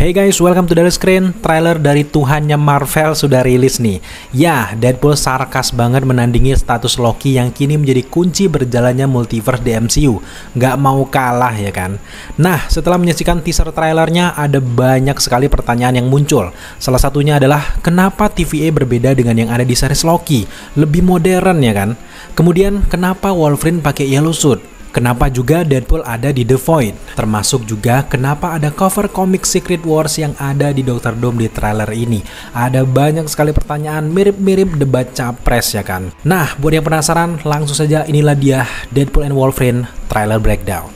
Hey guys, welcome to Daily Screen. Trailer dari Tuhannya Marvel sudah rilis nih. Ya, Deadpool sarkas banget menandingi status Loki yang kini menjadi kunci berjalannya multiverse di MCU. Nggak mau kalah ya kan? Nah, setelah menyaksikan teaser trailernya, ada banyak sekali pertanyaan yang muncul. Salah satunya adalah, kenapa TVA berbeda dengan yang ada di series Loki? Lebih modern ya kan? Kemudian, kenapa Wolverine pakai yellow suit? Kenapa juga Deadpool ada di The Void? Termasuk juga kenapa ada cover komik Secret Wars yang ada di Dr. Doom di trailer ini. Ada banyak sekali pertanyaan mirip-mirip debat capres ya kan. Nah, buat yang penasaran, langsung saja inilah dia Deadpool and Wolverine trailer breakdown.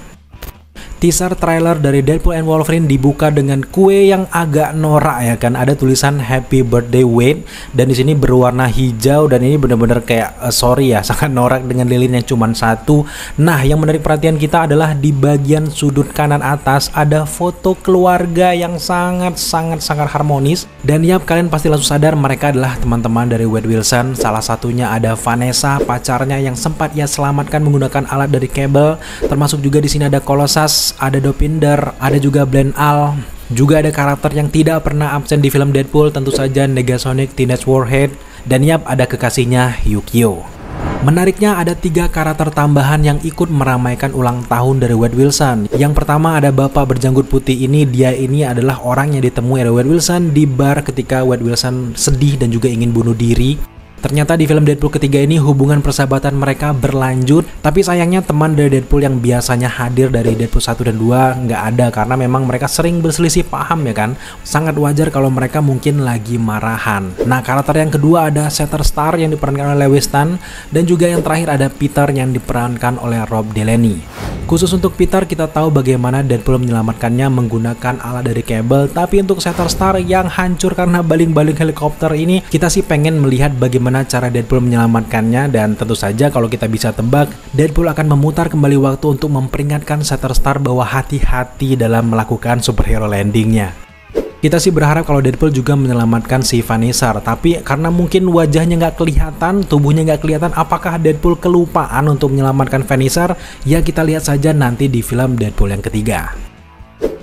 Teaser trailer dari Deadpool and Wolverine dibuka dengan kue yang agak norak ya kan. Ada tulisan Happy Birthday Wade dan di sini berwarna hijau dan ini benar-benar kayak sorry ya, sangat norak dengan lilin yang cuma satu. Nah, yang menarik perhatian kita adalah di bagian sudut kanan atas ada foto keluarga yang sangat harmonis. Dan yap, kalian pasti langsung sadar mereka adalah teman-teman dari Wade Wilson. Salah satunya ada Vanessa, pacarnya yang sempat ia selamatkan menggunakan alat dari kabel. Termasuk juga di sini ada Colossus, ada Dopinder, ada juga Bland Al. Juga ada karakter yang tidak pernah absen di film Deadpool, tentu saja Negasonic Teenage Warhead. Dan yap, ada kekasihnya Yukio. Menariknya ada 3 karakter tambahan yang ikut meramaikan ulang tahun dari Wade Wilson. Yang pertama ada bapak berjanggut putih ini. Dia ini adalah orang yang ditemui oleh Wade Wilson di bar ketika Wade Wilson sedih dan juga ingin bunuh diri. Ternyata di film Deadpool ketiga ini hubungan persahabatan mereka berlanjut. Tapi sayangnya teman dari Deadpool yang biasanya hadir dari Deadpool 1 dan 2 nggak ada karena memang mereka sering berselisih paham ya kan. Sangat wajar kalau mereka mungkin lagi marahan. Nah, karakter yang kedua ada Shatterstar yang diperankan oleh Lewis Tan. Dan juga yang terakhir ada Peter yang diperankan oleh Rob Delaney. Khusus untuk Peter, kita tahu bagaimana Deadpool menyelamatkannya menggunakan alat dari kabel. Tapi untuk Shatterstar yang hancur karena baling-baling helikopter ini, kita sih pengen melihat bagaimana cara Deadpool menyelamatkannya. Dan tentu saja kalau kita bisa tebak, Deadpool akan memutar kembali waktu untuk memperingatkan Shatterstar bahwa hati-hati dalam melakukan superhero landingnya. Kita sih berharap kalau Deadpool juga menyelamatkan si Vanessa, tapi karena mungkin wajahnya nggak kelihatan, tubuhnya nggak kelihatan, apakah Deadpool kelupaan untuk menyelamatkan Vanessa? Ya, kita lihat saja nanti di film Deadpool yang ketiga.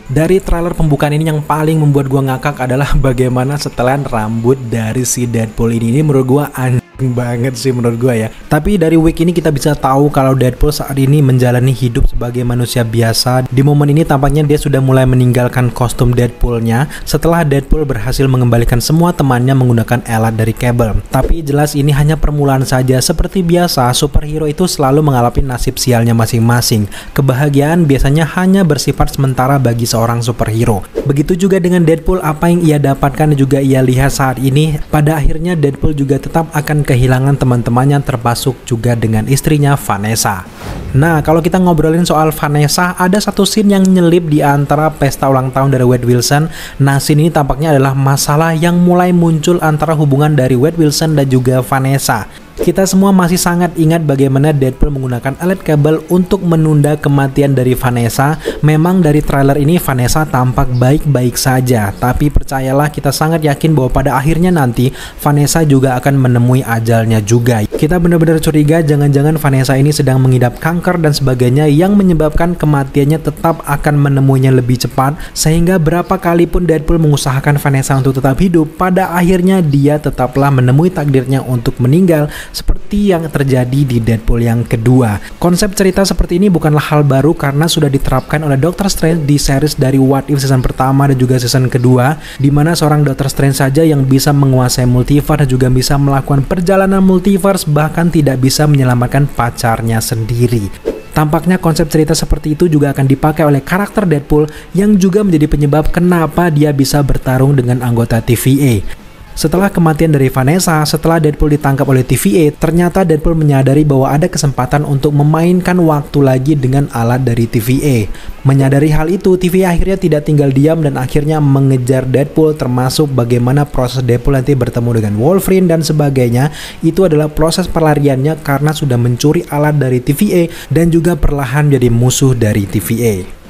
Dari trailer pembukaan ini yang paling membuat gua ngakak adalah bagaimana setelan rambut dari si Deadpool ini. Ini menurut gua anjing banget sih menurut gua ya. Tapi dari week ini kita bisa tahu kalau Deadpool saat ini menjalani hidup sebagai manusia biasa. Di momen ini tampaknya dia sudah mulai meninggalkan kostum Deadpoolnya setelah Deadpool berhasil mengembalikan semua temannya menggunakan alat dari kabel. Tapi jelas ini hanya permulaan saja. Seperti biasa, superhero itu selalu mengalami nasib sialnya masing-masing. Kebahagiaan biasanya hanya bersifat sementara bagi seorang superhero. Begitu juga dengan Deadpool, apa yang ia dapatkan dan juga ia lihat saat ini, pada akhirnya Deadpool juga tetap akan kehilangan teman-temannya, termasuk juga dengan istrinya Vanessa. Nah, kalau kita ngobrolin soal Vanessa, ada satu scene yang nyelip di antara pesta ulang tahun dari Wade Wilson. Nah, scene ini tampaknya adalah masalah yang mulai muncul antara hubungan dari Wade Wilson dan juga Vanessa. Kita semua masih sangat ingat bagaimana Deadpool menggunakan alat kabel untuk menunda kematian dari Vanessa. Memang dari trailer ini Vanessa tampak baik-baik saja, tapi percayalah kita sangat yakin bahwa pada akhirnya nanti Vanessa juga akan menemui ajalnya juga. Kita benar-benar curiga jangan-jangan Vanessa ini sedang mengidap kanker dan sebagainya yang menyebabkan kematiannya tetap akan menemuinya lebih cepat, sehingga berapa kali pun Deadpool mengusahakan Vanessa untuk tetap hidup, pada akhirnya dia tetaplah menemui takdirnya untuk meninggal, seperti yang terjadi di Deadpool yang kedua. Konsep cerita seperti ini bukanlah hal baru karena sudah diterapkan oleh Doctor Strange di series dari What If season pertama dan juga season kedua, di mana seorang Doctor Strange saja yang bisa menguasai multiverse dan juga bisa melakukan perjalanan multiverse, bahkan tidak bisa menyelamatkan pacarnya sendiri. Tampaknya konsep cerita seperti itu juga akan dipakai oleh karakter Deadpool yang juga menjadi penyebab kenapa dia bisa bertarung dengan anggota TVA. Setelah kematian dari Vanessa, setelah Deadpool ditangkap oleh TVA, ternyata Deadpool menyadari bahwa ada kesempatan untuk memainkan waktu lagi dengan alat dari TVA. Menyadari hal itu, TVA akhirnya tidak tinggal diam dan akhirnya mengejar Deadpool, termasuk bagaimana proses Deadpool nanti bertemu dengan Wolverine dan sebagainya. Itu adalah proses pelariannya karena sudah mencuri alat dari TVA dan juga perlahan jadi musuh dari TVA.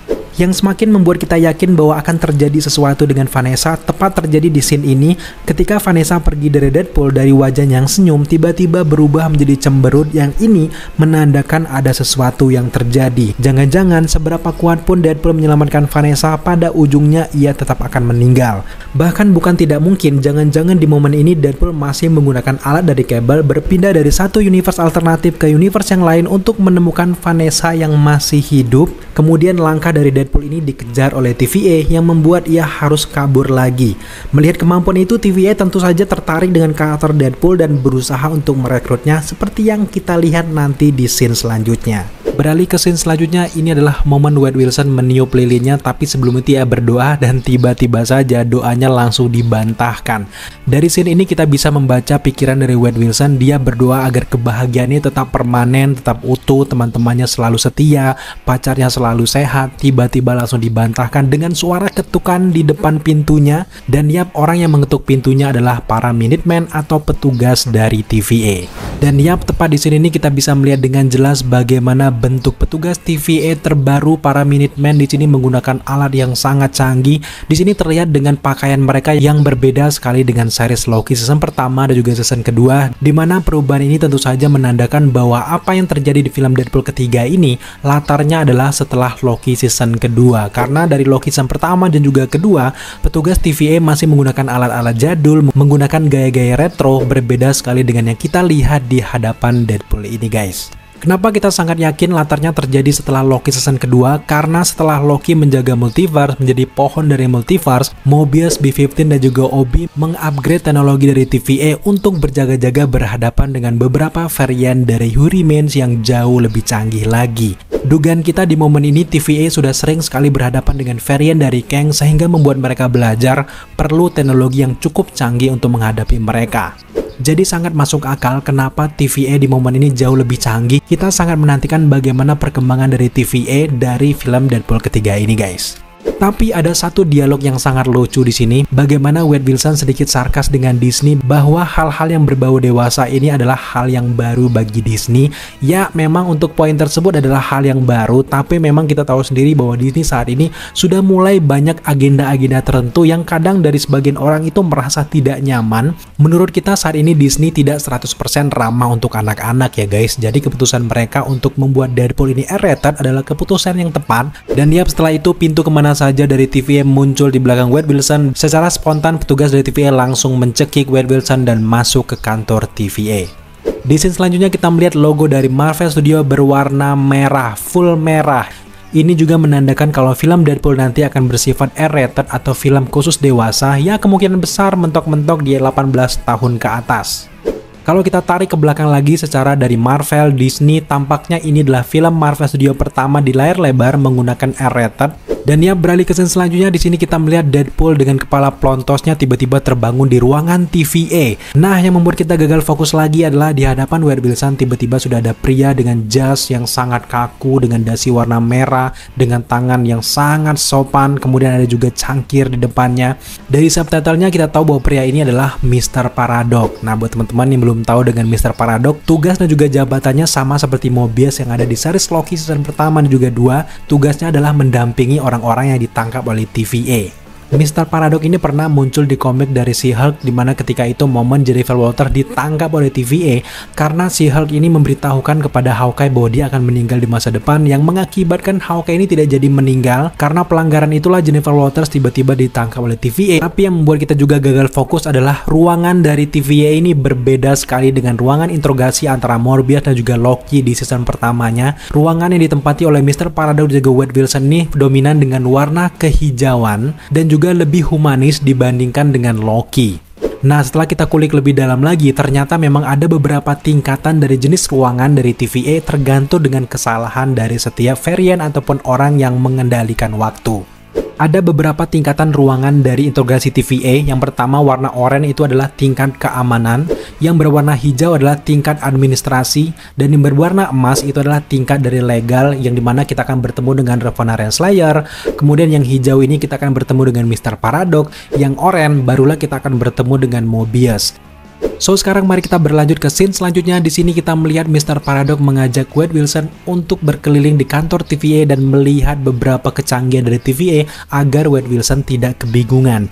Yang semakin membuat kita yakin bahwa akan terjadi sesuatu dengan Vanessa tepat terjadi di scene ini ketika Vanessa pergi dari Deadpool dari wajah yang senyum tiba-tiba berubah menjadi cemberut, yang ini menandakan ada sesuatu yang terjadi. Jangan-jangan seberapa kuat pun Deadpool menyelamatkan Vanessa, pada ujungnya ia tetap akan meninggal. Bahkan bukan tidak mungkin, jangan-jangan di momen ini Deadpool masih menggunakan alat dari Cable berpindah dari satu universe alternatif ke universe yang lain untuk menemukan Vanessa yang masih hidup. Kemudian langkah dari Deadpool ini dikejar oleh TVA yang membuat ia harus kabur lagi. Melihat kemampuan itu, TVA tentu saja tertarik dengan karakter Deadpool dan berusaha untuk merekrutnya seperti yang kita lihat nanti di scene selanjutnya. Beralih ke scene selanjutnya, ini adalah momen Wade Wilson meniup lilinnya, tapi sebelum itu ia berdoa dan tiba-tiba saja doanya langsung dibantahkan. Dari scene ini kita bisa membaca pikiran dari Wade Wilson. Dia berdoa agar kebahagiaannya tetap permanen, tetap utuh, teman-temannya selalu setia, pacarnya selalu sehat. Tiba-tiba langsung dibantahkan dengan suara ketukan di depan pintunya, dan yap, orang yang mengetuk pintunya adalah para Minutemen atau petugas dari TVA. Dan yap, tepat di sini kita bisa melihat dengan jelas bagaimana bentuk petugas TVA terbaru para Minutemen di sini menggunakan alat yang sangat canggih. Di sini terlihat dengan pakaian mereka yang berbeda sekali dengan series Loki season pertama dan juga season kedua, di mana perubahan ini tentu saja menandakan bahwa apa yang terjadi di film Deadpool ketiga ini latarnya adalah setelah Loki season kedua. Karena dari Loki season pertama dan juga kedua, petugas TVA masih menggunakan alat-alat jadul, menggunakan gaya-gaya retro, berbeda sekali dengan yang kita lihat di hadapan Deadpool ini, guys. Kenapa kita sangat yakin latarnya terjadi setelah Loki season kedua? Karena setelah Loki menjaga multiverse, menjadi pohon dari multiverse, Mobius, B-15 dan juga Obi mengupgrade teknologi dari TVA untuk berjaga-jaga berhadapan dengan beberapa varian dari Hurrimanes yang jauh lebih canggih lagi. Dugaan kita di momen ini TVA sudah sering sekali berhadapan dengan varian dari Kang, sehingga membuat mereka belajar perlu teknologi yang cukup canggih untuk menghadapi mereka. Jadi sangat masuk akal kenapa TVA di momen ini jauh lebih canggih. Kita sangat menantikan bagaimana perkembangan dari TVA dari film Deadpool ketiga ini, guys. Tapi ada satu dialog yang sangat lucu di sini, bagaimana Wade Wilson sedikit sarkas dengan Disney bahwa hal-hal yang berbau dewasa ini adalah hal yang baru bagi Disney. Ya, memang untuk poin tersebut adalah hal yang baru, tapi memang kita tahu sendiri bahwa Disney saat ini sudah mulai banyak agenda-agenda tertentu yang kadang dari sebagian orang itu merasa tidak nyaman. Menurut kita saat ini Disney tidak 100% ramah untuk anak-anak ya, guys. Jadi keputusan mereka untuk membuat Deadpool ini R-rated adalah keputusan yang tepat. Dan ya, setelah itu pintu kemana saja dari TVA muncul di belakang Wade Wilson. Secara spontan petugas dari TVA langsung mencekik Wade Wilson dan masuk ke kantor TVA. Di scene selanjutnya kita melihat logo dari Marvel Studio berwarna merah, full merah. Ini juga menandakan kalau film Deadpool nanti akan bersifat R-rated atau film khusus dewasa, ya kemungkinan besar mentok-mentok di 18 tahun ke atas. Kalau kita tarik ke belakang lagi secara dari Marvel, Disney, tampaknya ini adalah film Marvel Studio pertama di layar lebar menggunakan R-rated. Dan ya, beralih ke scene selanjutnya, di sini kita melihat Deadpool dengan kepala plontosnya tiba-tiba terbangun di ruangan TVA. Nah, yang membuat kita gagal fokus lagi adalah di hadapan Wade Wilson tiba-tiba sudah ada pria dengan jas yang sangat kaku, dengan dasi warna merah, dengan tangan yang sangat sopan, kemudian ada juga cangkir di depannya. Dari subtitlenya kita tahu bahwa pria ini adalah Mr. Paradox. Nah, buat teman-teman yang belum tahu dengan Mr. Paradox, tugas dan juga jabatannya sama seperti Mobius yang ada di series Loki season pertama dan juga 2. Tugasnya adalah mendampingi orang-orang yang ditangkap oleh TVA. Mr. Paradox ini pernah muncul di komik dari She-Hulk, dimana ketika itu momen Jennifer Walters ditangkap oleh TVA karena She-Hulk ini memberitahukan kepada Hawkeye bahwa dia akan meninggal di masa depan, yang mengakibatkan Hawkeye ini tidak jadi meninggal. Karena pelanggaran itulah Jennifer Walters tiba-tiba ditangkap oleh TVA. Tapi yang membuat kita juga gagal fokus adalah ruangan dari TVA ini berbeda sekali dengan ruangan interogasi antara Morbius dan juga Loki di season pertamanya. Ruangan yang ditempati oleh Mr. Paradox dan juga Wade Wilson ini dominan dengan warna kehijauan dan juga lebih humanis dibandingkan dengan Loki. Nah, setelah kita kulik lebih dalam lagi, ternyata memang ada beberapa tingkatan dari jenis ruangan dari TVA tergantung dengan kesalahan dari setiap varian ataupun orang yang mengendalikan waktu. Ada beberapa tingkatan ruangan dari interogasi TVA. Yang pertama, warna oranye itu adalah tingkat keamanan, yang berwarna hijau adalah tingkat administrasi, dan yang berwarna emas itu adalah tingkat dari legal, yang dimana kita akan bertemu dengan Ravonna Renslayer. Kemudian yang hijau ini kita akan bertemu dengan Mr. Paradox, yang oranye barulah kita akan bertemu dengan Mobius. So sekarang mari kita berlanjut ke scene selanjutnya. Di sini kita melihat Mr. Paradox mengajak Wade Wilson untuk berkeliling di kantor TVA dan melihat beberapa kecanggihan dari TVA agar Wade Wilson tidak kebingungan.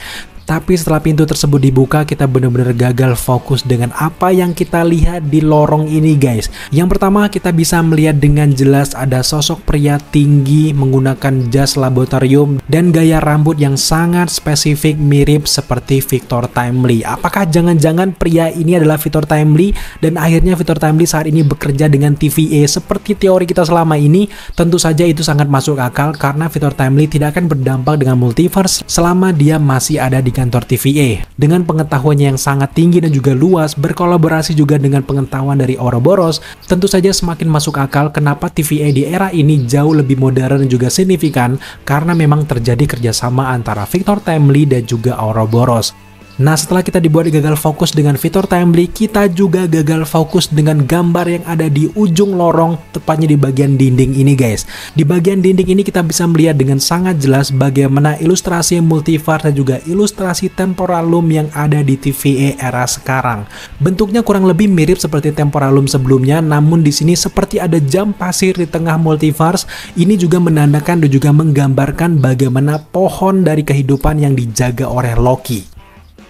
Tapi setelah pintu tersebut dibuka, kita benar-benar gagal fokus dengan apa yang kita lihat di lorong ini guys. Yang pertama, kita bisa melihat dengan jelas ada sosok pria tinggi menggunakan jas laboratorium dan gaya rambut yang sangat spesifik mirip seperti Victor Timely. Apakah jangan-jangan pria ini adalah Victor Timely dan akhirnya Victor Timely saat ini bekerja dengan TVA seperti teori kita selama ini? Tentu saja itu sangat masuk akal karena Victor Timely tidak akan berdampak dengan multiverse selama dia masih ada di kantor TVA. Dengan pengetahuannya yang sangat tinggi dan juga luas, berkolaborasi juga dengan pengetahuan dari Ouroboros, tentu saja semakin masuk akal kenapa TVA di era ini jauh lebih modern dan juga signifikan karena memang terjadi kerjasama antara Victor Timely dan juga Ouroboros. Nah, setelah kita dibuat gagal fokus dengan Victor Timely, kita juga gagal fokus dengan gambar yang ada di ujung lorong, tepatnya di bagian dinding ini guys. Di bagian dinding ini kita bisa melihat dengan sangat jelas bagaimana ilustrasi multiverse dan juga ilustrasi temporalum yang ada di TVA era sekarang. Bentuknya kurang lebih mirip seperti temporalum sebelumnya, namun di sini seperti ada jam pasir di tengah multiverse. Ini juga menandakan dan juga menggambarkan bagaimana pohon dari kehidupan yang dijaga oleh Loki.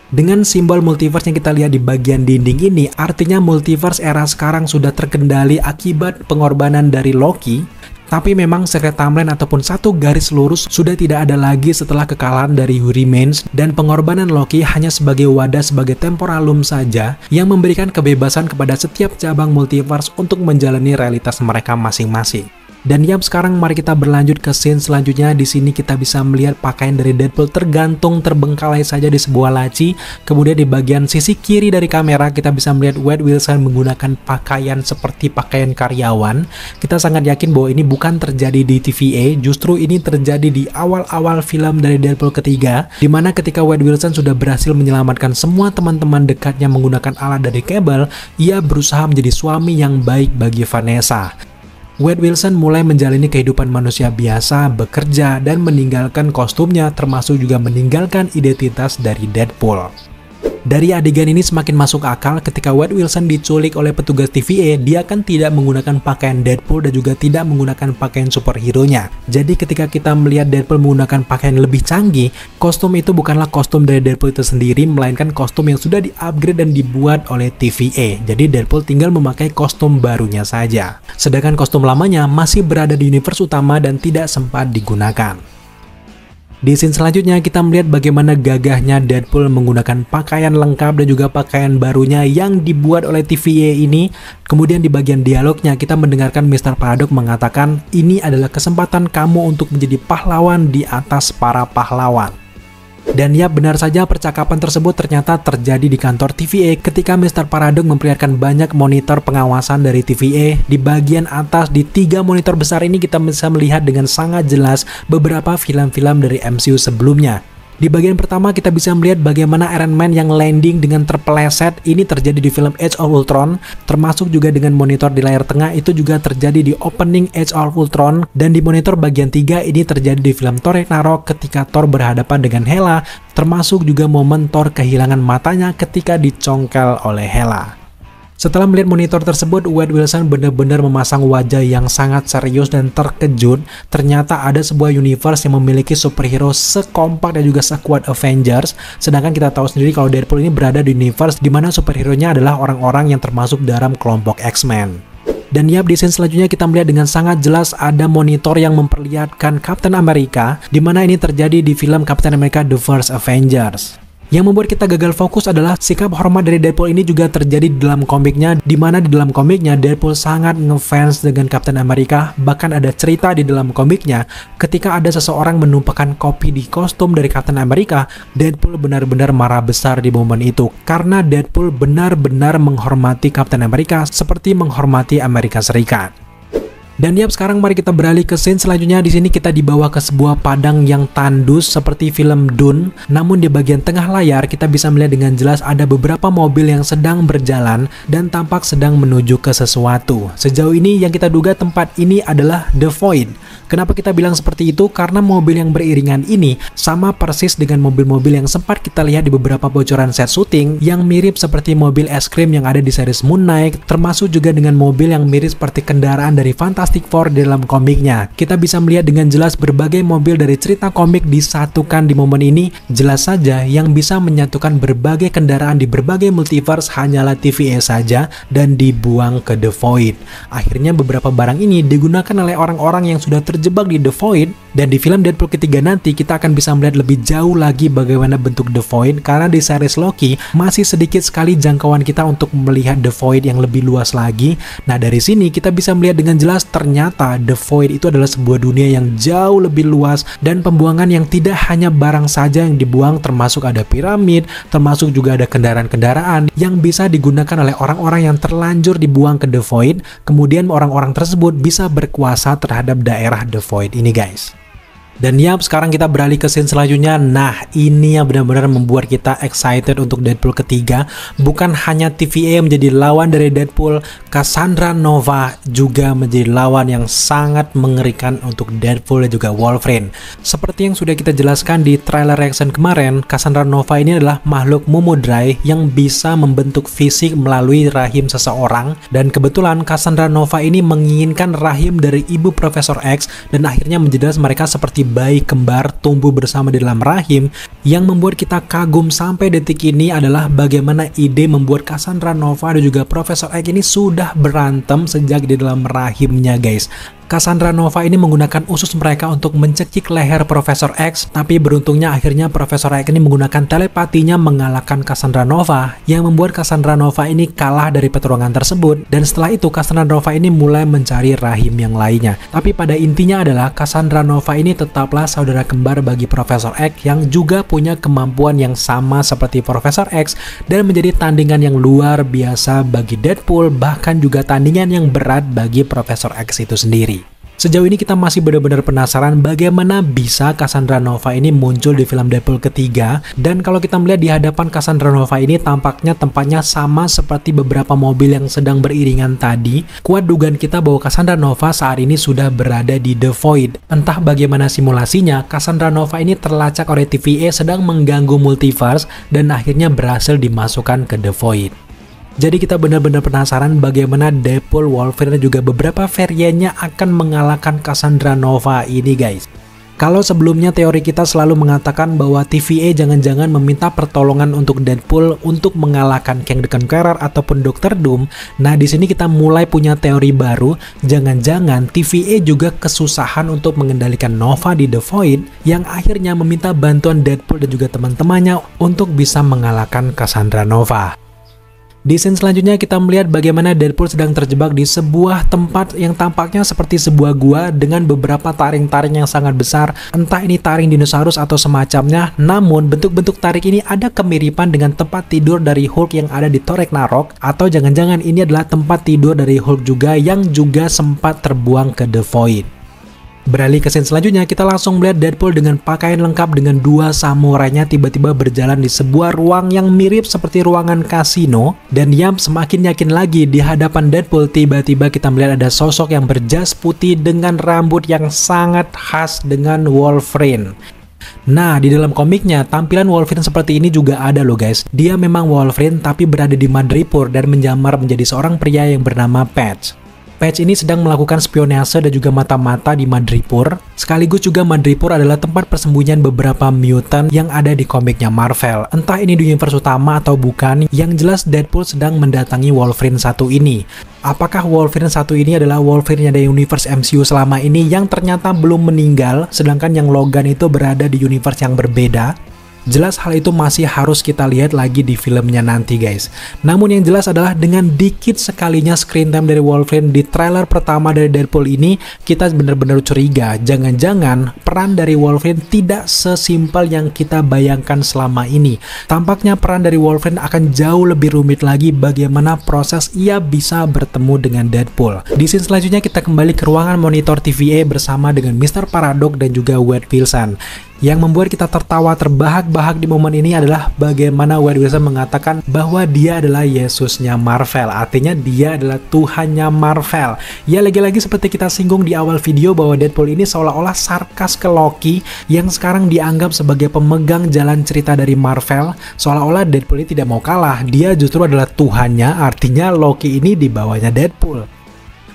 Dengan simbol multiverse yang kita lihat di bagian dinding ini, artinya multiverse era sekarang sudah terkendali akibat pengorbanan dari Loki. Tapi memang secret timeline ataupun satu garis lurus sudah tidak ada lagi setelah kekalahan dari Who Remains, dan pengorbanan Loki hanya sebagai wadah, sebagai temporalum saja yang memberikan kebebasan kepada setiap cabang multiverse untuk menjalani realitas mereka masing-masing. Dan yap, sekarang mari kita berlanjut ke scene selanjutnya. Di sini kita bisa melihat pakaian dari Deadpool tergantung terbengkalai saja di sebuah laci. Kemudian di bagian sisi kiri dari kamera kita bisa melihat Wade Wilson menggunakan pakaian seperti pakaian karyawan. Kita sangat yakin bahwa ini bukan terjadi di TVA, justru ini terjadi di awal-awal film dari Deadpool ketiga, dimana ketika Wade Wilson sudah berhasil menyelamatkan semua teman-teman dekatnya menggunakan alat dari Cable, ia berusaha menjadi suami yang baik bagi Vanessa. Wade Wilson mulai menjalani kehidupan manusia biasa, bekerja, dan meninggalkan kostumnya, termasuk juga meninggalkan identitas dari Deadpool. Dari adegan ini semakin masuk akal ketika Wade Wilson diculik oleh petugas TVA, dia kan tidak menggunakan pakaian Deadpool dan juga tidak menggunakan pakaian superhero-nya. Jadi ketika kita melihat Deadpool menggunakan pakaian lebih canggih, kostum itu bukanlah kostum dari Deadpool itu sendiri, melainkan kostum yang sudah di-upgrade dan dibuat oleh TVA. Jadi Deadpool tinggal memakai kostum barunya saja. Sedangkan kostum lamanya masih berada di universe utama dan tidak sempat digunakan. Di scene selanjutnya kita melihat bagaimana gagahnya Deadpool menggunakan pakaian lengkap dan juga pakaian barunya yang dibuat oleh TVA ini. Kemudian di bagian dialognya kita mendengarkan Mr. Paradox mengatakan, ini adalah kesempatan kamu untuk menjadi pahlawan di atas para pahlawan. Dan ya, benar saja percakapan tersebut ternyata terjadi di kantor TVA ketika Mr. Paradox memperlihatkan banyak monitor pengawasan dari TVA. Di bagian atas di 3 monitor besar ini kita bisa melihat dengan sangat jelas beberapa film-film dari MCU sebelumnya. Di bagian pertama kita bisa melihat bagaimana Iron Man yang landing dengan terpeleset, ini terjadi di film Age of Ultron, termasuk juga dengan monitor di layar tengah itu juga terjadi di opening Age of Ultron, dan di monitor bagian 3 ini terjadi di film Thor Ragnarok ketika Thor berhadapan dengan Hela, termasuk juga momen Thor kehilangan matanya ketika dicongkel oleh Hela. Setelah melihat monitor tersebut, Wade Wilson benar-benar memasang wajah yang sangat serius dan terkejut. Ternyata ada sebuah universe yang memiliki superhero sekompak dan juga sekuat Avengers. Sedangkan kita tahu sendiri kalau Deadpool ini berada di universe di mana superhero-nya adalah orang-orang yang termasuk dalam kelompok X-Men. Dan yap, di scene selanjutnya kita melihat dengan sangat jelas ada monitor yang memperlihatkan Captain America, di mana ini terjadi di film Captain America The First Avengers. Yang membuat kita gagal fokus adalah sikap hormat dari Deadpool ini juga terjadi di dalam komiknya, di mana di dalam komiknya Deadpool sangat ngefans dengan Captain America. Bahkan ada cerita di dalam komiknya ketika ada seseorang menumpahkan kopi di kostum dari Captain America, Deadpool benar-benar marah besar di momen itu karena Deadpool benar-benar menghormati Captain America seperti menghormati Amerika Serikat. Dan yap, sekarang mari kita beralih ke scene selanjutnya. Di sini kita dibawa ke sebuah padang yang tandus seperti film Dune. Namun di bagian tengah layar kita bisa melihat dengan jelas ada beberapa mobil yang sedang berjalan dan tampak sedang menuju ke sesuatu. Sejauh ini yang kita duga tempat ini adalah The Void. Kenapa kita bilang seperti itu? Karena mobil yang beriringan ini sama persis dengan mobil-mobil yang sempat kita lihat di beberapa bocoran set syuting yang mirip seperti mobil es krim yang ada di series Moon Knight, termasuk juga dengan mobil yang mirip seperti kendaraan dari Fantastic Four di dalam komiknya. Kita bisa melihat dengan jelas berbagai mobil dari cerita komik disatukan di momen ini. Jelas saja yang bisa menyatukan berbagai kendaraan di berbagai multiverse hanyalah TVA saja dan dibuang ke The Void. Akhirnya beberapa barang ini digunakan oleh orang-orang yang sudah terjebak di The Void, dan di film Deadpool ketiga nanti kita akan bisa melihat lebih jauh lagi bagaimana bentuk The Void, karena di series Loki masih sedikit sekali jangkauan kita untuk melihat The Void yang lebih luas lagi. Nah, dari sini kita bisa melihat dengan jelas ternyata The Void itu adalah sebuah dunia yang jauh lebih luas dan pembuangan yang tidak hanya barang saja yang dibuang, termasuk ada piramid, termasuk juga ada kendaraan-kendaraan yang bisa digunakan oleh orang-orang yang terlanjur dibuang ke The Void. Kemudian orang-orang tersebut bisa berkuasa terhadap daerah The Void ini, guys. Dan yap, sekarang kita beralih ke scene selanjutnya. Nah, ini yang benar-benar membuat kita excited untuk Deadpool ketiga. Bukan hanya TVA menjadi lawan dari Deadpool, Cassandra Nova juga menjadi lawan yang sangat mengerikan untuk Deadpool dan juga Wolverine. Seperti yang sudah kita jelaskan di trailer reaction kemarin, Cassandra Nova ini adalah makhluk Mumudrai yang bisa membentuk fisik melalui rahim seseorang. Dan kebetulan Cassandra Nova ini menginginkan rahim dari ibu Profesor X, dan akhirnya menjadi mereka seperti bayi kembar tumbuh bersama di dalam rahim. Yang membuat kita kagum sampai detik ini adalah bagaimana ide membuat Cassandra Nova dan juga Profesor X ini sudah berantem sejak di dalam rahimnya, guys. Cassandra Nova ini menggunakan usus mereka untuk mencekik leher Profesor X, tapi beruntungnya akhirnya Profesor X ini menggunakan telepatinya mengalahkan Cassandra Nova, yang membuat Cassandra Nova ini kalah dari pertarungan tersebut. Dan setelah itu Cassandra Nova ini mulai mencari rahim yang lainnya. Tapi pada intinya adalah Cassandra Nova ini tetaplah saudara kembar bagi Profesor X yang juga punya kemampuan yang sama seperti Profesor X, dan menjadi tandingan yang luar biasa bagi Deadpool, bahkan juga tandingan yang berat bagi Profesor X itu sendiri. Sejauh ini kita masih benar-benar penasaran bagaimana bisa Cassandra Nova ini muncul di film Deadpool ketiga. Dan kalau kita melihat di hadapan Cassandra Nova ini tampaknya tempatnya sama seperti beberapa mobil yang sedang beriringan tadi. Kuat dugaan kita bahwa Cassandra Nova saat ini sudah berada di The Void. Entah bagaimana simulasinya, Cassandra Nova ini terlacak oleh TVA sedang mengganggu multiverse dan akhirnya berhasil dimasukkan ke The Void. Jadi kita benar-benar penasaran bagaimana Deadpool, Wolverine dan juga beberapa variannya akan mengalahkan Cassandra Nova ini, guys. Kalau sebelumnya teori kita selalu mengatakan bahwa TVA jangan-jangan meminta pertolongan untuk Deadpool untuk mengalahkan Kang the Conqueror ataupun Dr. Doom. Nah, di sini kita mulai punya teori baru. Jangan-jangan TVA juga kesusahan untuk mengendalikan Nova di The Void, yang akhirnya meminta bantuan Deadpool dan juga teman-temannya untuk bisa mengalahkan Cassandra Nova. Di scene selanjutnya kita melihat bagaimana Deadpool sedang terjebak di sebuah tempat yang tampaknya seperti sebuah gua dengan beberapa taring-taring yang sangat besar. Entah ini taring dinosaurus atau semacamnya, namun bentuk-bentuk taring ini ada kemiripan dengan tempat tidur dari Hulk yang ada di Thor Ragnarok, atau jangan-jangan ini adalah tempat tidur dari Hulk juga yang juga sempat terbuang ke The Void. Beralih ke scene selanjutnya, kita langsung melihat Deadpool dengan pakaian lengkap dengan dua samurainya tiba-tiba berjalan di sebuah ruang yang mirip seperti ruangan kasino. Dan yang semakin yakin lagi, di hadapan Deadpool tiba-tiba kita melihat ada sosok yang berjas putih dengan rambut yang sangat khas dengan Wolverine. Nah, di dalam komiknya tampilan Wolverine seperti ini juga ada loh, guys. Dia memang Wolverine tapi berada di Madripoor dan menyamar menjadi seorang pria yang bernama Patch. Patch ini sedang melakukan spionase dan juga mata-mata di Madripoor. Sekaligus juga Madripoor adalah tempat persembunyian beberapa mutant yang ada di komiknya Marvel. Entah ini di universe utama atau bukan, yang jelas Deadpool sedang mendatangi Wolverine satu ini. Apakah Wolverine satu ini adalah Wolverine dari universe MCU selama ini yang ternyata belum meninggal, sedangkan yang Logan itu berada di universe yang berbeda? Jelas hal itu masih harus kita lihat lagi di filmnya nanti guys. Namun yang jelas adalah dengan dikit sekalinya screen time dari Wolverine di trailer pertama dari Deadpool ini, kita benar-benar curiga jangan-jangan peran dari Wolverine tidak sesimpel yang kita bayangkan selama ini. Tampaknya peran dari Wolverine akan jauh lebih rumit lagi bagaimana proses ia bisa bertemu dengan Deadpool. Di scene selanjutnya kita kembali ke ruangan monitor TVA bersama dengan Mr. Paradox dan juga Wade Wilson. Yang membuat kita tertawa terbahak-bahak di momen ini adalah bagaimana Wade Wilson mengatakan bahwa dia adalah Yesusnya Marvel. Artinya dia adalah Tuhannya Marvel. Ya lagi-lagi seperti kita singgung di awal video bahwa Deadpool ini seolah-olah sarkas ke Loki yang sekarang dianggap sebagai pemegang jalan cerita dari Marvel. Seolah-olah Deadpool ini tidak mau kalah. Dia justru adalah Tuhannya, artinya Loki ini di bawahnya Deadpool.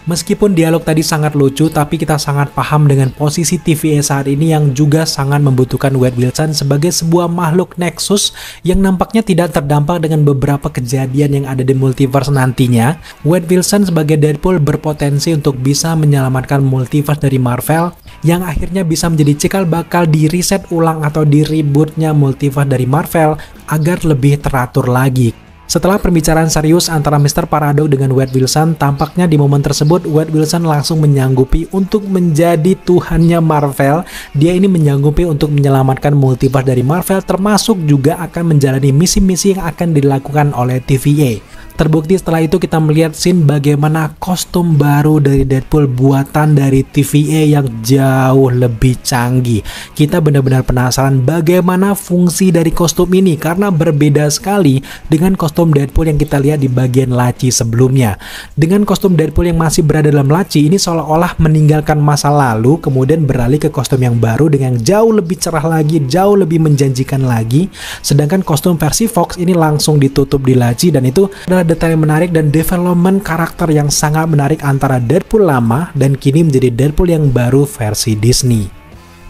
Meskipun dialog tadi sangat lucu, tapi kita sangat paham dengan posisi TVA saat ini yang juga sangat membutuhkan Wade Wilson sebagai sebuah makhluk Nexus yang nampaknya tidak terdampak dengan beberapa kejadian yang ada di multiverse nantinya. Wade Wilson sebagai Deadpool berpotensi untuk bisa menyelamatkan multiverse dari Marvel yang akhirnya bisa menjadi cikal bakal di reset ulang atau di rebootnya multiverse dari Marvel agar lebih teratur lagi. Setelah pembicaraan serius antara Mr. Paradox dengan Wade Wilson, tampaknya di momen tersebut Wade Wilson langsung menyanggupi untuk menjadi Tuhannya Marvel. Dia ini menyanggupi untuk menyelamatkan multiverse dari Marvel, termasuk juga akan menjalani misi-misi yang akan dilakukan oleh TVA. Terbukti setelah itu kita melihat scene bagaimana kostum baru dari Deadpool buatan dari TVA yang jauh lebih canggih. Kita benar-benar penasaran bagaimana fungsi dari kostum ini karena berbeda sekali dengan kostum Deadpool yang kita lihat di bagian laci sebelumnya. Dengan kostum Deadpool yang masih berada dalam laci ini seolah-olah meninggalkan masa lalu kemudian beralih ke kostum yang baru dengan jauh lebih cerah lagi, jauh lebih menjanjikan lagi. Sedangkan kostum versi Fox ini langsung ditutup di laci dan itu adalah detail yang menarik dan development karakter yang sangat menarik antara Deadpool lama dan kini menjadi Deadpool yang baru versi Disney.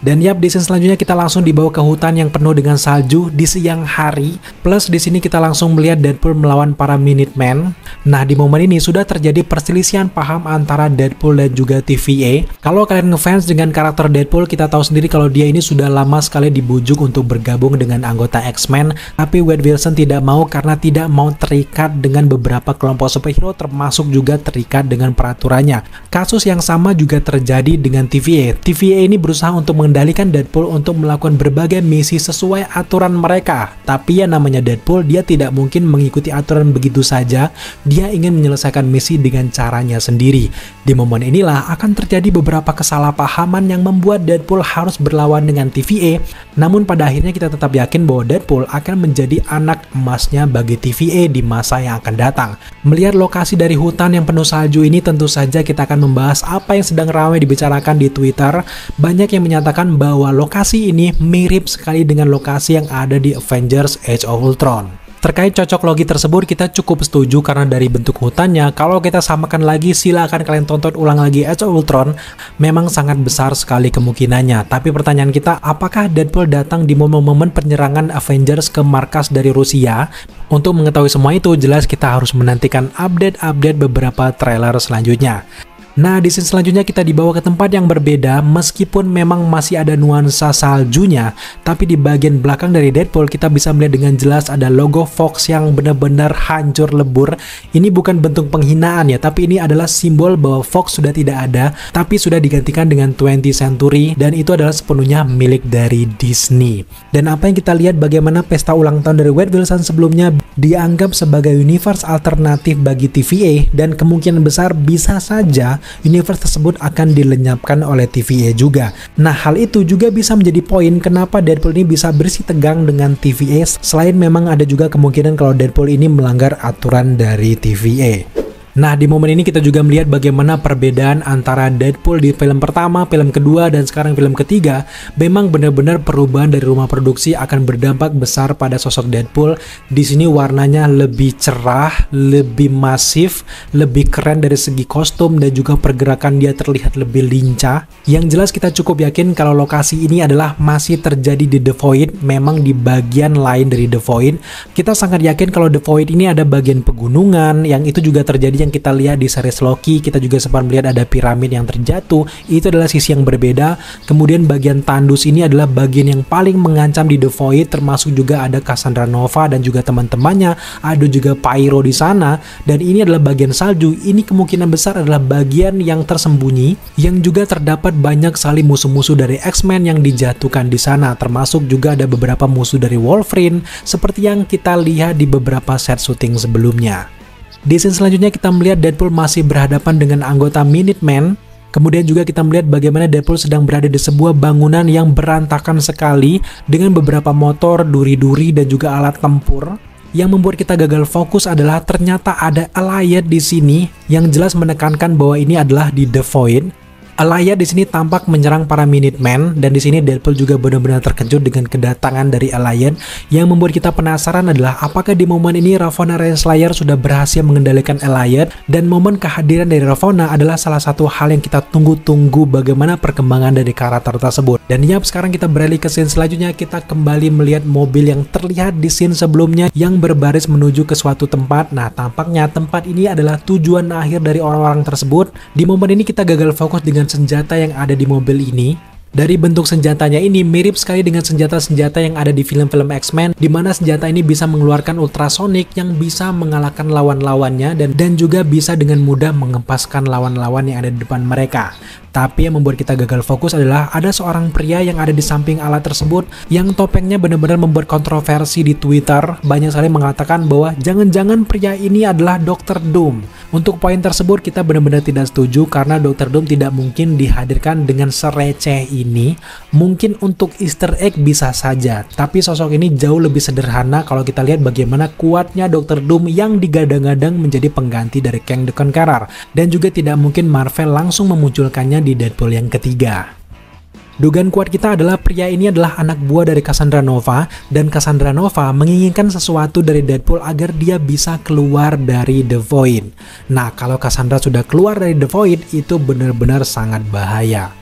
Dan yap, di scene selanjutnya kita langsung dibawa ke hutan yang penuh dengan salju di siang hari. Plus di sini kita langsung melihat Deadpool melawan para Minutemen. Nah, di momen ini sudah terjadi perselisihan paham antara Deadpool dan juga TVA. Kalau kalian ngefans dengan karakter Deadpool, kita tahu sendiri kalau dia ini sudah lama sekali dibujuk untuk bergabung dengan anggota X-Men. Tapi Wade Wilson tidak mau karena tidak mau terikat dengan beberapa kelompok superhero termasuk juga terikat dengan peraturannya. Kasus yang sama juga terjadi dengan TVA. TVA ini berusaha untuk mengendalikan Deadpool untuk melakukan berbagai misi sesuai aturan mereka. Tapi ya namanya Deadpool, dia tidak mungkin mengikuti aturan begitu saja. Dia ingin menyelesaikan misi dengan caranya sendiri. Di momen inilah akan terjadi beberapa kesalahpahaman yang membuat Deadpool harus berlawan dengan TVA. Namun pada akhirnya kita tetap yakin bahwa Deadpool akan menjadi anak emasnya bagi TVA di masa yang akan datang. Melihat lokasi dari hutan yang penuh salju ini, tentu saja kita akan membahas apa yang sedang ramai dibicarakan di Twitter. Banyak yang menyatakan bahwa lokasi ini mirip sekali dengan lokasi yang ada di Avengers Age of Ultron. Terkait cocok logi tersebut kita cukup setuju karena dari bentuk hutannya, kalau kita samakan lagi silakan kalian tonton ulang lagi Age of Ultron, memang sangat besar sekali kemungkinannya. Tapi pertanyaan kita, apakah Deadpool datang di momen-momen penyerangan Avengers ke markas dari Rusia? Untuk mengetahui semua itu, jelas kita harus menantikan update-update beberapa trailer selanjutnya. Nah, di scene selanjutnya kita dibawa ke tempat yang berbeda, meskipun memang masih ada nuansa saljunya, tapi di bagian belakang dari Deadpool kita bisa melihat dengan jelas ada logo Fox yang benar-benar hancur lebur. Ini bukan bentuk penghinaan ya, tapi ini adalah simbol bahwa Fox sudah tidak ada, tapi sudah digantikan dengan 20th Century, dan itu adalah sepenuhnya milik dari Disney. Dan apa yang kita lihat bagaimana pesta ulang tahun dari Wade Wilson sebelumnya dianggap sebagai universe alternatif bagi TVA, dan kemungkinan besar bisa saja universe tersebut akan dilenyapkan oleh TVA juga. Nah, hal itu juga bisa menjadi poin kenapa Deadpool ini bisa bersih tegang dengan TVA, selain memang ada juga kemungkinan kalau Deadpool ini melanggar aturan dari TVA. Nah, di momen ini kita juga melihat bagaimana perbedaan antara Deadpool di film pertama, film kedua, dan sekarang film ketiga. Memang benar-benar perubahan dari rumah produksi akan berdampak besar pada sosok Deadpool. Di sini warnanya lebih cerah, lebih masif, lebih keren dari segi kostum, dan juga pergerakan dia terlihat lebih lincah. Yang jelas kita cukup yakin kalau lokasi ini adalah masih terjadi di The Void, memang di bagian lain dari The Void. Kita sangat yakin kalau The Void ini ada bagian pegunungan, yang itu juga terjadinya yang kita lihat di series Loki, kita juga sempat melihat ada piramid yang terjatuh, itu adalah sisi yang berbeda. Kemudian bagian tandus ini adalah bagian yang paling mengancam di The Void, termasuk juga ada Cassandra Nova dan juga teman-temannya, ada juga Pyro di sana, dan ini adalah bagian salju. Ini kemungkinan besar adalah bagian yang tersembunyi, yang juga terdapat banyak sekali musuh-musuh dari X-Men yang dijatuhkan di sana, termasuk juga ada beberapa musuh dari Wolverine, seperti yang kita lihat di beberapa set syuting sebelumnya. Di scene selanjutnya kita melihat Deadpool masih berhadapan dengan anggota Minutemen. Kemudian juga kita melihat bagaimana Deadpool sedang berada di sebuah bangunan yang berantakan sekali dengan beberapa motor, duri-duri, dan juga alat tempur. Yang membuat kita gagal fokus adalah ternyata ada Allied di sini yang jelas menekankan bahwa ini adalah di The Void. Allied di sini tampak menyerang para Minutemen, dan di sini Deadpool juga benar-benar terkejut dengan kedatangan dari Allied. Yang membuat kita penasaran adalah apakah di momen ini Ravonna Renslayer sudah berhasil mengendalikan Allied, dan momen kehadiran dari Ravonna adalah salah satu hal yang kita tunggu-tunggu bagaimana perkembangan dari karakter tersebut. Dan yap, sekarang kita beralih ke scene selanjutnya. Kita kembali melihat mobil yang terlihat di scene sebelumnya yang berbaris menuju ke suatu tempat. Nah, tampaknya tempat ini adalah tujuan akhir dari orang-orang tersebut. Di momen ini kita gagal fokus dengan senjata yang ada di mobil ini. Dari bentuk senjatanya ini mirip sekali dengan senjata-senjata yang ada di film-film X-Men, di mana senjata ini bisa mengeluarkan ultrasonik yang bisa mengalahkan lawan-lawannya dan juga bisa dengan mudah mengempaskan lawan-lawan yang ada di depan mereka. Tapi yang membuat kita gagal fokus adalah ada seorang pria yang ada di samping alat tersebut yang topengnya benar-benar membuat kontroversi di Twitter. Banyak sekali mengatakan bahwa jangan-jangan pria ini adalah Dr. Doom. Untuk poin tersebut kita benar-benar tidak setuju karena Dr. Doom tidak mungkin dihadirkan dengan sereceh ini. Mungkin untuk Easter egg bisa saja, tapi sosok ini jauh lebih sederhana kalau kita lihat bagaimana kuatnya Dr. Doom yang digadang-gadang menjadi pengganti dari Kang the Conqueror. Dan juga tidak mungkin Marvel langsung memunculkannya di Deadpool yang ketiga. Dugaan kuat kita adalah pria ini adalah anak buah dari Cassandra Nova, dan Cassandra Nova menginginkan sesuatu dari Deadpool agar dia bisa keluar dari The Void. Nah, kalau Cassandra sudah keluar dari The Void, itu benar-benar sangat bahaya.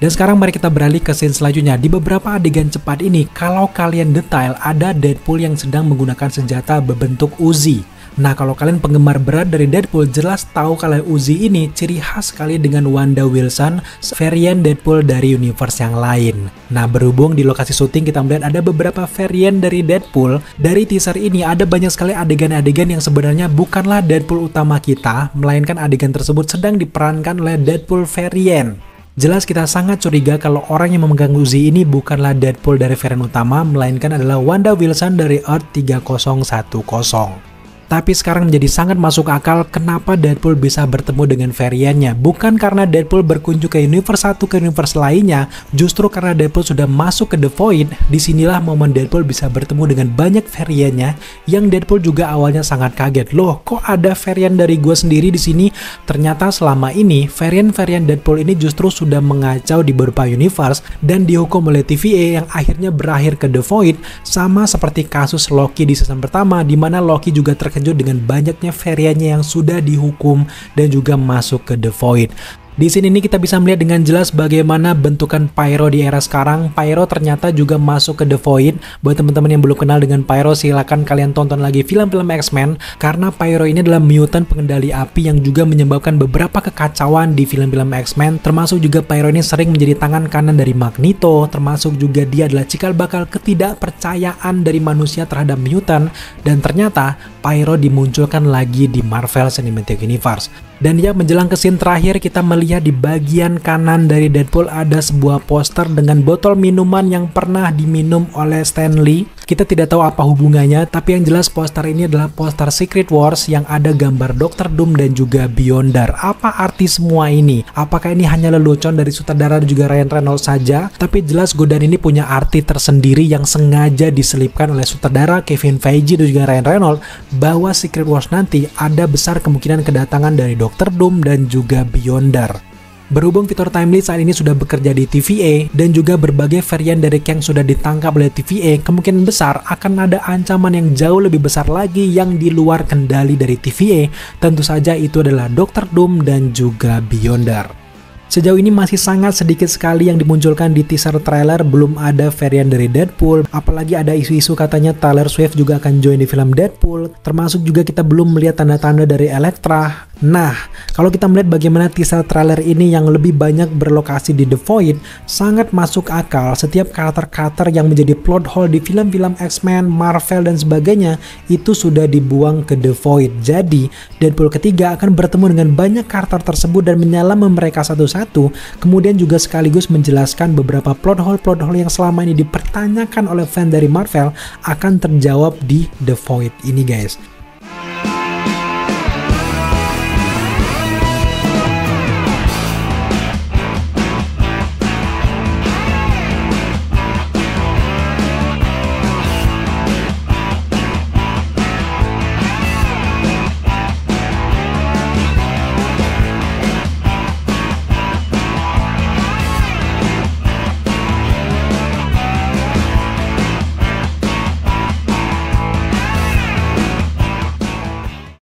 Dan sekarang mari kita beralih ke scene selanjutnya. Di beberapa adegan cepat ini, kalau kalian detail, ada Deadpool yang sedang menggunakan senjata berbentuk Uzi. Nah, kalau kalian penggemar berat dari Deadpool, jelas tahu kalau Uzi ini ciri khas sekali dengan Wanda Wilson, varian Deadpool dari universe yang lain. Nah, berhubung di lokasi syuting kita melihat ada beberapa varian dari Deadpool. Dari teaser ini ada banyak sekali adegan-adegan yang sebenarnya bukanlah Deadpool utama kita, melainkan adegan tersebut sedang diperankan oleh Deadpool varian. Jelas kita sangat curiga kalau orang yang memegang Uzi ini bukanlah Deadpool dari varian utama, melainkan adalah Wanda Wilson dari Earth 3010. Tapi sekarang menjadi sangat masuk akal kenapa Deadpool bisa bertemu dengan variannya. Bukan karena Deadpool berkunjung ke universe satu ke universe lainnya, justru karena Deadpool sudah masuk ke The Void. Disinilah momen Deadpool bisa bertemu dengan banyak variannya, yang Deadpool juga awalnya sangat kaget. Loh, kok ada varian dari gue sendiri di sini? Ternyata selama ini varian-varian Deadpool ini justru sudah mengacau di beberapa universe dan dihukum oleh TVA yang akhirnya berakhir ke The Void, sama seperti kasus Loki di season pertama, di mana Loki juga terkejut dengan banyaknya variannya yang sudah dihukum dan juga masuk ke The Void. Di sini ini kita bisa melihat dengan jelas bagaimana bentukan Pyro di era sekarang. Pyro ternyata juga masuk ke The Void. Buat teman-teman yang belum kenal dengan Pyro, silakan kalian tonton lagi film-film X-Men, karena Pyro ini adalah mutant pengendali api yang juga menyebabkan beberapa kekacauan di film-film X-Men. Termasuk juga Pyro ini sering menjadi tangan kanan dari Magneto, termasuk juga dia adalah cikal bakal ketidakpercayaan dari manusia terhadap mutant. Dan ternyata Pyro dimunculkan lagi di Marvel Cinematic Universe. Dan ya, menjelang ke scene terakhir kita melihat di bagian kanan dari Deadpool ada sebuah poster dengan botol minuman yang pernah diminum oleh Stan Lee. Kita tidak tahu apa hubungannya, tapi yang jelas poster ini adalah poster Secret Wars yang ada gambar Dr. Doom dan juga Beyonder. Apa arti semua ini? Apakah ini hanya lelucon dari sutradara dan juga Ryan Reynolds saja? Tapi jelas godaan ini punya arti tersendiri yang sengaja diselipkan oleh sutradara Kevin Feige dan juga Ryan Reynolds, bahwa Secret Wars nanti ada besar kemungkinan kedatangan dari Dr. Doom dan juga Beyonder. Berhubung Victor Timely saat ini sudah bekerja di TVA dan juga berbagai varian dari Kang sudah ditangkap oleh TVA, kemungkinan besar akan ada ancaman yang jauh lebih besar lagi yang di luar kendali dari TVA. Tentu saja itu adalah Dr. Doom dan juga Beyonder. Sejauh ini masih sangat sedikit sekali yang dimunculkan di teaser trailer, belum ada varian dari Deadpool, apalagi ada isu-isu katanya Taylor Swift juga akan join di film Deadpool, termasuk juga kita belum melihat tanda-tanda dari Elektra. Nah, kalau kita melihat bagaimana teaser trailer ini yang lebih banyak berlokasi di The Void, sangat masuk akal setiap karakter-karakter yang menjadi plot hole di film-film X-Men, Marvel, dan sebagainya itu sudah dibuang ke The Void. Jadi, Deadpool ketiga akan bertemu dengan banyak karakter tersebut dan menyelami mereka satu-satu, kemudian juga sekaligus menjelaskan beberapa plot hole yang selama ini dipertanyakan oleh fan dari Marvel akan terjawab di The Void ini guys.